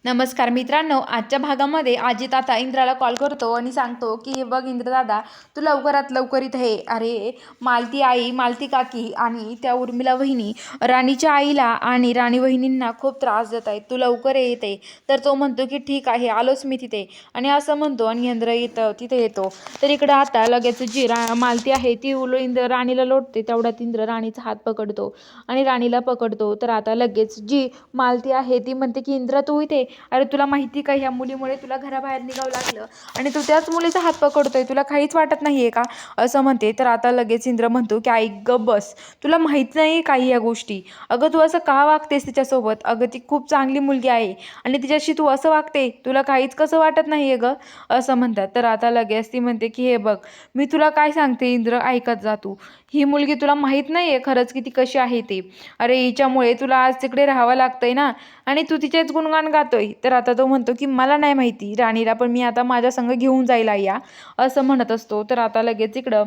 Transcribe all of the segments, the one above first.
नमस्कार मित्रांनो, आजच्या भागामध्ये अजित आता इंद्राला कॉल करतो आणि सांगतो की हे बघ इंद्रदादा, तू लवकरात लवकर इथे ये. अरे मालती आई, मालती काकी आणि त्या उर्मिला वहिनी राणीच्या आईला आणि राणी वहिनींना खूप त्रास देत आहेत, तू लवकर येते. तर तो म्हणतो की ठीक आहे, आलोच मी तिथे. आणि असं म्हणतो आणि इंद्र तिथे येतो. तर इकडं आता लगेच जी मालती आहे ती इंद्र राणीला लोटते. तेवढ्यात इंद्र राणीचा हात पकडतो आणि राणीला पकडतो. तर आता लगेच जी मालती आहे ती म्हणते की इंद्र तू इथे, अरे तुला माहिती का ह्या मुलीमुळे तुला घराबाहेर निघावं लागलं आणि तू त्याच मुलीचा हात पकडतोय, तुला काहीच वाटत नाहीये का, असं म्हणते. तर आता लगेच इंद्र म्हणतो की ऐक गप बस, तुला माहित नाही काही या गोष्टी. अगं तू असं का वागतेस तिच्यासोबत, अगं ती खूप चांगली मुलगी आहे आणि तिच्याशी तू असं वागते, तुला काहीच कसं वाटत नाहीये ग, असं म्हणतात. तर आता लगेच ती म्हणते की हे बघ, मी तुला काय सांगते इंद्र, ऐकत जा तू. ही मुलगी तुला माहित नाहीये खरंच की ती कशी आहे ते. अरे हिच्यामुळे तुला आज तिकडे राहावं लागतंय ना, आणि तू तिचेच गुणगान गातोय. तर आता तो म्हणतो की मला नाही माहिती राणीला, पण मी आता माझ्या संग घेऊन जाईल या, असं म्हणत असतो. तर आता लगेच इकडं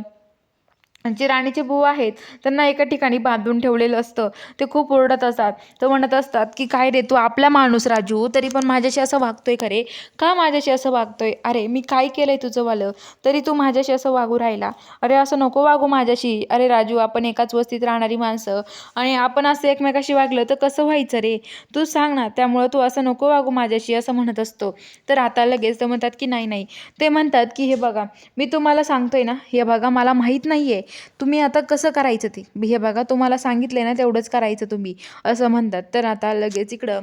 जे राणीचे बुवा आहेत त्यांना एका ठिकाणी बांधून ठेवलेलं असतं. ते खूप ओरडत असतात. तर म्हणत असतात की काय रे, तू आपला माणूस राजू, तरी पण माझ्याशी असं वागतोय खरे, का माझ्याशी असं वागतोय, अरे मी काय केलंय तुझं वालं, तरी तू माझ्याशी असं वागू राहिला, अरे असं नको वागू माझ्याशी. अरे राजू, आपण एकाच वस्तीत राहणारी माणसं आणि आपण असं एकमेकाशी वागलं तर कसं व्हायचं रे, तू सांग ना, त्यामुळं तू असं नको वागू माझ्याशी, असं म्हणत असतो. तर आता लगेच ते म्हणतात की नाही नाही, ते म्हणतात की हे बघा, मी तुम्हाला सांगतोय ना, हे बघा मला माहीत नाहीये तुम्ही आता कसं करायचं ते, हे बघा तुम्हाला सांगितलंय ना तेवढंच करायचं तुम्ही, असं म्हणतात. तर आता लगेच इकडं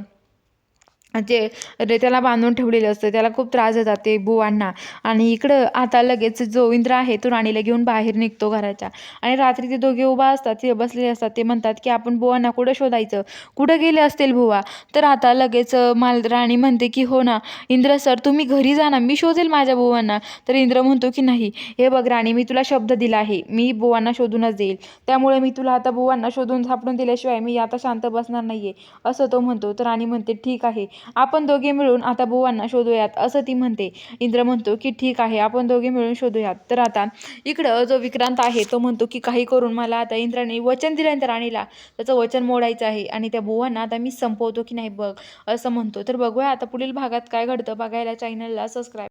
जे त्याला बांधून ठेवलेलं असतं त्याला खूप त्रास देतात ते बुवांना. आणि इकडं आता लगेच जो इंद्र आहे तो राणीला घेऊन बाहेर निघतो घराच्या. आणि रात्री ते दोघे उभा असतात, ते बसलेले असतात. ते म्हणतात की आपण बुवांना कुठं शोधायचं, कुठं गेले असतील बुवा. तर आता लगेच राणी म्हणते की हो ना इंद्र सर, तुम्ही घरी जा ना, मी शोधेल माझ्या बुवांना. तर इंद्र म्हणतो की नाही, हे बघ राणी, मी तुला शब्द दिला आहे, मी बुवांना शोधूनच देईल, त्यामुळे मी तुला आता बुवांना शोधून सापडून दिल्याशिवाय मी आता शांत बसणार नाहीये, असं तो म्हणतो. तर राणी म्हणते ठीक आहे, आपण दोघे मिळून आता बुवांना शोधूयात, असं ती म्हणते. इंद्र म्हणतो की ठीक आहे, आपण दोघे मिळून शोधूयात. तर आता इकडं जो विक्रांत आहे तो म्हणतो की काही करून मला आता इंद्राने वचन दिलं तर राणीला, त्याचं वचन मोडायचं आहे आणि त्या बुवांना आता मी संपवतो की नाही बघ, असं म्हणतो. तर बघूया आता पुढील भागात काय घडतं, बघायला चॅनलला सबस्क्राईब